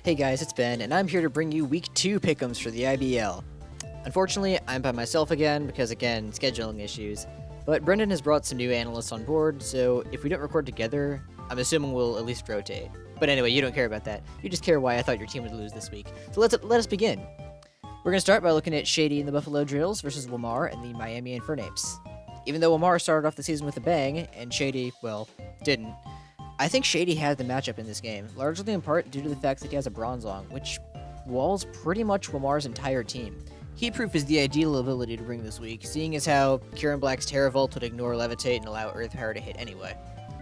Hey guys, it's Ben, and I'm here to bring you Week 2 Pick Ems for the IBL. Unfortunately, I'm by myself again because, again, scheduling issues. But Brendan has brought some new analysts on board, so if we don't record together, I'm assuming we'll at least rotate. But anyway, you don't care about that. You just care why I thought your team would lose this week. So let us begin. We're going to start by looking at Shady and the Buffalo Drills versus Wmar and the Miami Infernape's. Even though Wmar started off the season with a bang, and Shady, well, didn't, I think Shady had the matchup in this game, largely in part due to the fact that he has a Bronzong, which walls pretty much Wmar's entire team. Heatproof is the ideal ability to bring this week, seeing as how Kieran Black's Terra Volt would ignore Levitate and allow Earth Power to hit anyway.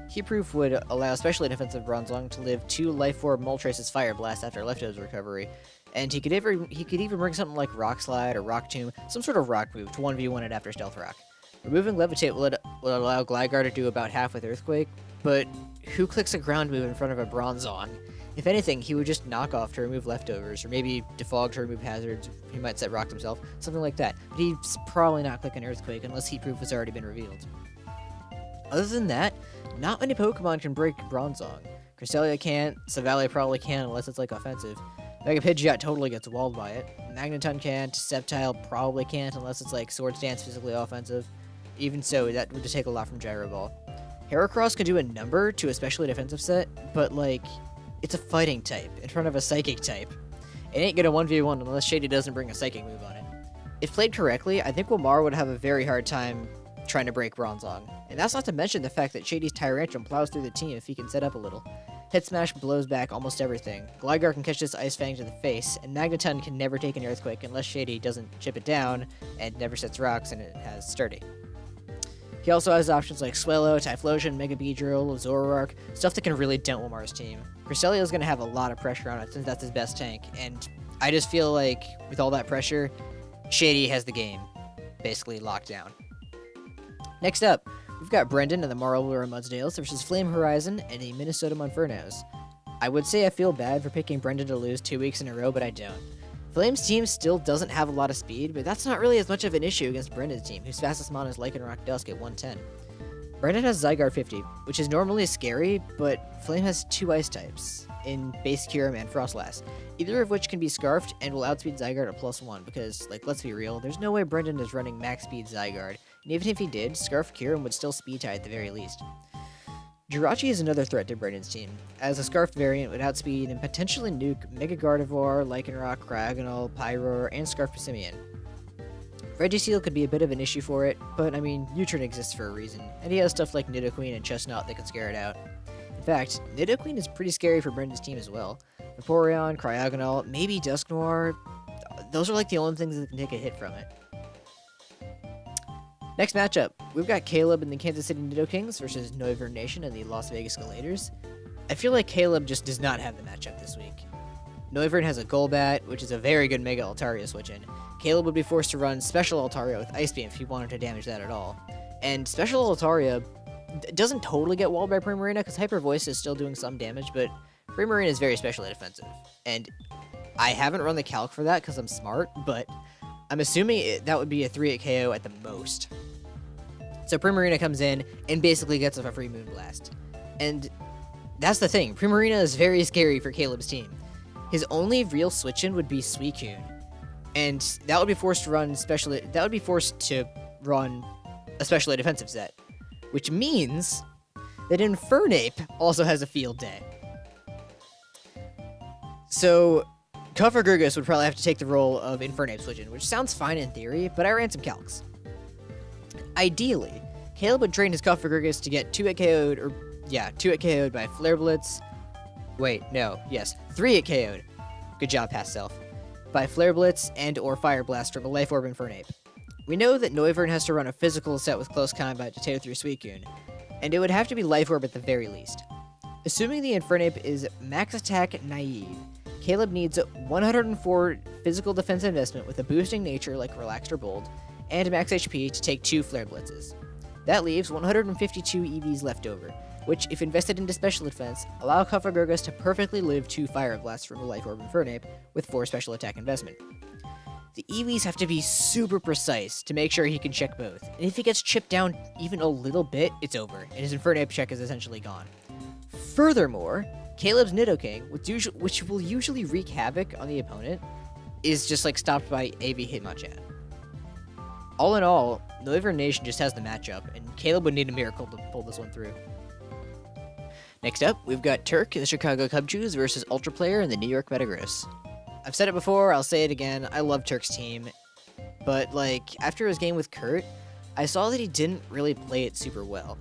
Heatproof would allow especially defensive Bronzong to live 2 Life Orb Moltres' Fire Blast after Leftovers recovery, and he could even bring something like Rock Slide or Rock Tomb, some sort of rock move to 1v1 it after Stealth Rock. Removing Levitate will allow Gligar to do about half with Earthquake, but who clicks a ground move in front of a Bronzong? If anything, he would just knock off to remove Leftovers, or maybe Defog to remove Hazards. He might set Rock himself, something like that. But he's probably not clicking Earthquake unless Heatproof has already been revealed. Other than that, not many Pokemon can break Bronzong. Cresselia can't, Sableye probably can unless it's like offensive. Mega Pidgeot totally gets walled by it. Magneton can't, Sceptile probably can't unless it's like Swords Dance physically offensive. Even so, that would take a lot from Gyro Ball. Heracross can do a number to a specially defensive set, but like, it's a fighting type in front of a psychic type. It ain't gonna 1v1 unless Shady doesn't bring a psychic move on it. If played correctly, I think Wmar would have a very hard time trying to break Bronzong. And that's not to mention the fact that Shady's Tyrantrum plows through the team if he can set up a little. Hit Smash blows back almost everything. Gligar can catch this Ice Fang to the face, and Magneton can never take an Earthquake unless Shady doesn't chip it down and never sets rocks and it has Sturdy. He also has options like Swellow, Typhlosion, Mega Beedrill, Zoroark, stuff that can really dent Wmar's team. Cresselia is going to have a lot of pressure on it since that's his best tank, and I just feel like with all that pressure, Shady has the game basically locked down. Next up, we've got Brendan and the Marlborough Mudsdales versus FlameHorizon and the Minnesota Monfernos. I would say I feel bad for picking Brendan to lose 2 weeks in a row, but I don't. Flame's team still doesn't have a lot of speed, but that's not really as much of an issue against Brendan's team, whose fastest mon is Lycanroc Dusk at 110. Brendan has Zygarde 50, which is normally scary, but Flame has 2 ice types, in Base Kyurem and Frostlass, either of which can be Scarfed and will outspeed Zygarde at +1, because, like, let's be real, there's no way Brendan is running max speed Zygarde, and even if he did, Scarfed Kyurem would still speed tie at the very least. Jirachi is another threat to Brendan's team, as a Scarf variant would outspeed and potentially nuke Mega Gardevoir, Lycanroc, Cryogonal, Pyroar, and Scarf Passimian. Registeel could be a bit of an issue for it, but I mean, U-Turn exists for a reason, and he has stuff like Nidoqueen and Chestnut that can scare it out. In fact, Nidoqueen is pretty scary for Brendan's team as well. Vaporeon, Cryogonal, maybe Dusknoir, those are like the only things that can take a hit from it. Next matchup, we've got Caleb and the Kansas City Nidokings versus NoivernNation and the Las Vegas Galators. I feel like Caleb just does not have the matchup this week. Noivern has a Golbat, which is a very good Mega Altaria switch-in. Caleb would be forced to run Special Altaria with Ice Beam if he wanted to damage that at all. And Special Altaria doesn't totally get walled by Primarina because Hyper Voice is still doing some damage, but Primarina is very specially defensive. And I haven't run the calc for that because I'm smart, but I'm assuming that would be a 3-hit KO at the most. So Primarina comes in and basically gets off a free Moonblast. And that's the thing, Primarina is very scary for Caleb's team. His only real switch-in would be Suicune. And that would be forced to run a specially defensive set. Which means that Infernape also has a field day. So Cofagrigus would probably have to take the role of Infernape switch-in, which sounds fine in theory, but I ran some calcs. Ideally, Caleb would train his Cofagrigus to get 2-hit KO'd by Flare Blitz. 3-hit KO'd. Good job, past self. By Flare Blitz and or Fire Blast from a Life Orb Infernape. We know that Noivern has to run a physical set with close combat to tear through Suicune, and it would have to be Life Orb at the very least. Assuming the Infernape is max attack naive, Caleb needs 104 physical defense investment with a boosting nature like Relaxed or Bold, and max HP to take 2 Flare Blitzes. That leaves 152 EVs left over, which, if invested into special defense, allow Cofagrigus to perfectly live 2 Fire Blasts from the Life Orb Infernape with 4 special attack investment. The EVs have to be super precise to make sure he can check both, and if he gets chipped down even a little bit, it's over, and his Infernape check is essentially gone. Furthermore, Caleb's Nidoking, which will usually wreak havoc on the opponent, is just like stopped by AV Hitmonchan. All in all, NoivernNation just has the matchup, and Caleb would need a miracle to pull this one through. Next up, we've got Turk, the Chicago Cubjuice, versus Ultra Player in the New York Metagross. I've said it before, I'll say it again, I love Turk's team, but like, after his game with Kurt, I saw that he didn't really play it super well.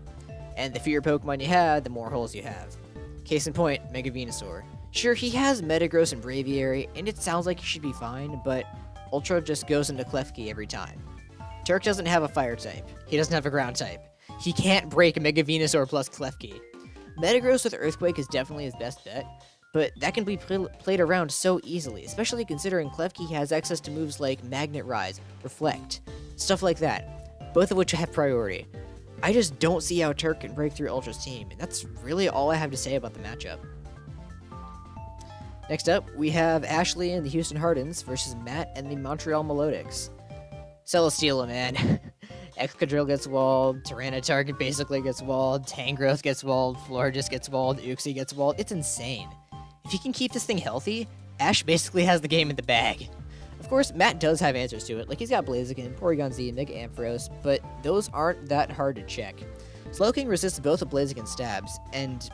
And the fewer Pokemon you had, the more holes you have. Case in point, Mega Venusaur. Sure, he has Metagross and Braviary, and it sounds like he should be fine, but Ultra just goes into Klefki every time. Turk doesn't have a Fire type. He doesn't have a Ground type. He can't break Mega Venusaur plus Klefki. Metagross with Earthquake is definitely his best bet, but that can be played around so easily, especially considering Klefki has access to moves like Magnet Rise, Reflect, stuff like that, both of which have priority. I just don't see how Turk can break through Ultra's team, and that's really all I have to say about the matchup. Next up, we have Ashley and the Houston Hardens versus Matt and the Montreal Melodics. Celesteela, man. Excadrill gets walled, Tyranitar basically gets walled, Tangrowth gets walled, Florges gets walled, Uxie gets walled. It's insane. If he can keep this thing healthy, Ash basically has the game in the bag. Of course, Matt does have answers to it, like he's got Blaziken, Porygon Z, and Mega Ampharos, but those aren't that hard to check. Slowking resists both of Blaziken stabs, and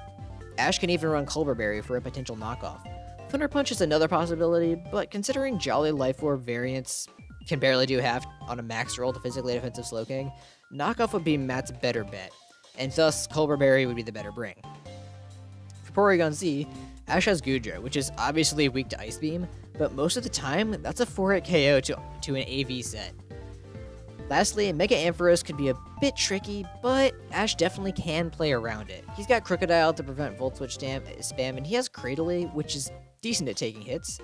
Ash can even run Culver Berry for a potential knockoff. Thunder Punch is another possibility, but considering Jolly Life Orb variants can barely do half on a max roll to physically defensive Slowking, knockoff would be Matt's better bet, and thus Culver Berry would be the better bring. For Porygon Z, Ash has Goodra, which is obviously weak to Ice Beam, but most of the time, that's a 4-hit KO to an AV set. Lastly, Mega Ampharos could be a bit tricky, but Ash definitely can play around it. He's got Crocodile to prevent Volt Switch spam, and he has Cradily, which is decent at taking hits.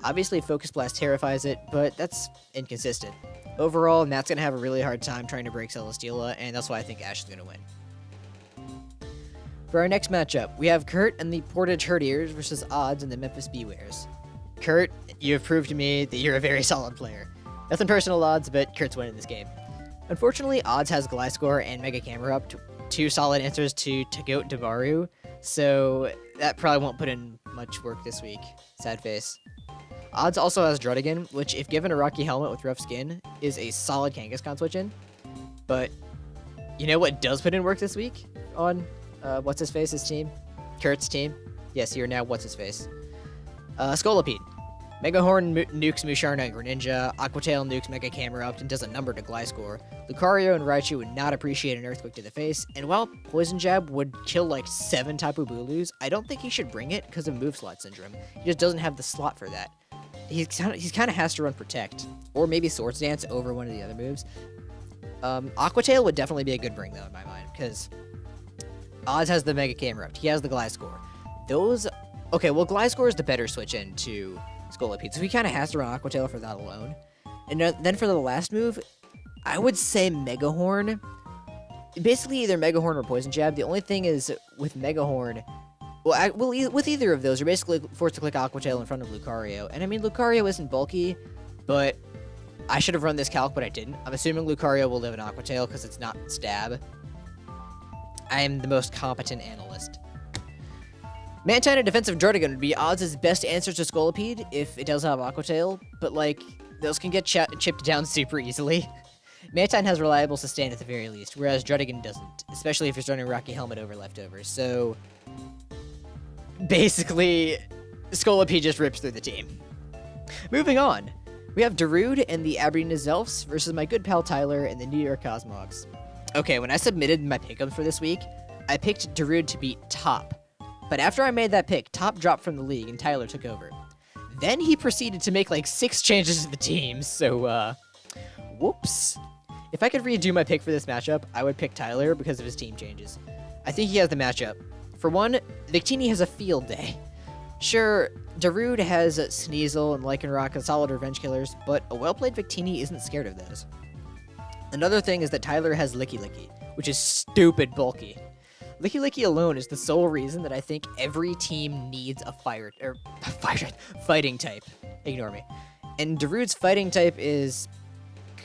Obviously, Focus Blast terrifies it, but that's inconsistent. Overall, Matt's going to have a really hard time trying to break Celesteela, and that's why I think Ash is going to win. For our next matchup, we have Kurt and the Portage Herdiers versus Odds and the Memphis Bewares. Kurt, you have proved to me that you're a very solid player. Nothing personal, Odds, but Kurt's winning this game. Unfortunately, Odds has Gliscor and Mega Camerupt, two solid answers to Tagoat Dabaru, so that probably won't put in much work this week. Sad face. Odds also has Druddigan, which, if given a Rocky Helmet with Rough Skin, is a solid Kangaskhan switch-in. But, you know what does put in work this week on What's-His-Face's team? Kurt's team? Yes, you're now What's-His-Face. Scolipede. Megahorn nukes Musharna and Greninja, Aquatail nukes Mega Camerupt and does a number to Gliscor. Lucario and Raichu would not appreciate an Earthquake to the face, and while Poison Jab would kill like 7 Tapu Bulus, I don't think he should bring it because of Move Slot Syndrome. He just doesn't have the slot for that. He kind of has to run Protect, or maybe Swords Dance over one of the other moves. Aquatail would definitely be a good bring though in my mind, because Oz has the Mega Camerupt, he has the Gliscor. Okay, well Gliscor is the better switch in to Scolipede, so he kind of has to run Aquatail for that alone. And then for the last move, I would say Megahorn. Basically either Megahorn or Poison Jab. The only thing is with Megahorn, with either of those, you're basically forced to click Aquatail in front of Lucario. And I mean, Lucario isn't bulky, but I should have run this calc, but I didn't. I'm assuming Lucario will live in Aquatail because it's not Stab. I am the most competent analyst. Mantine and Defensive Druddigan would be Odds' best answer to Scolipede if it does have Aquatail, but like, those can get chipped down super easily. Mantine has reliable sustain at the very least, whereas Druddigan doesn't, especially if you're running Rocky Helmet over Leftovers, so basically, Scolipede just rips through the team. Moving on, we have Darude and the Aberdeen Elves versus my good pal Tyler and the New York Cosmogs. Okay, when I submitted my pick'ems for this week, I picked Darude to beat Top. But after I made that pick, Top dropped from the league and Tyler took over. Then he proceeded to make like 6 changes to the team, so whoops. If I could redo my pick for this matchup, I would pick Tyler because of his team changes. I think he has the matchup. For one, Victini has a field day. Sure, Darude has Sneasel and Lycanroc and solid revenge killers, but a well-played Victini isn't scared of those. Another thing is that Tyler has Licky Licky, which is stupid bulky. Licky Licky alone is the sole reason that I think every team needs a fighting type. Ignore me. And Darude's fighting type is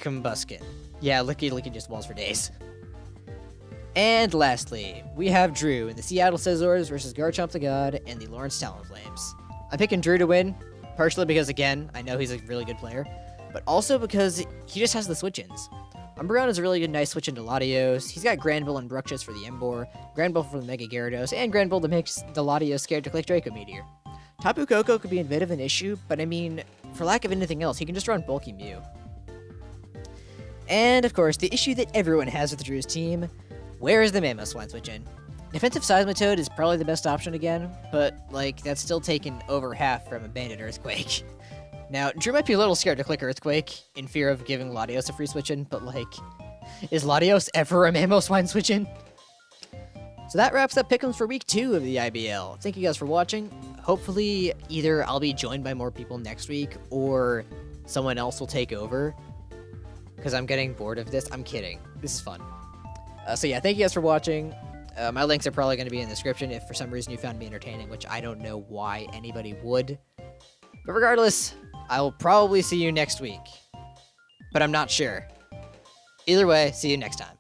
Combuskin. Yeah, Licky Licky just walls for days. And lastly, we have Drew in the Seattle Scizors versus GarchompTheGod and the Lawrence Talonflames. I'm picking Drew to win, partially because, again, I know he's a really good player, but also because he just has the switch-ins. Umbreon is a really good nice switch into Latios. He's got Granbull and Bruxish for the Emboar, Granbull for the Mega Gyarados, and Granbull to make the Latios scared to click Draco Meteor. Tapu Koko could be a bit of an issue, but I mean, for lack of anything else, he can just run Bulky Mew. And of course, the issue that everyone has with Drew's team, where is the Mamoswine switch in? Defensive Seismitoad is probably the best option again, but like, that's still taken over half from a Banded Earthquake. Now, Drew might be a little scared to click Earthquake, in fear of giving Latios a free switch-in, but like, is Latios ever a Mamoswine switch-in? So that wraps up Pick'ems for week 2 of the IBL. Thank you guys for watching. Hopefully, either I'll be joined by more people next week, or someone else will take over, because I'm getting bored of this. I'm kidding. This is fun. So yeah, thank you guys for watching. My links are probably going to be in the description if for some reason you found me entertaining, which I don't know why anybody would. But regardless, I will probably see you next week. But I'm not sure. Either way, see you next time.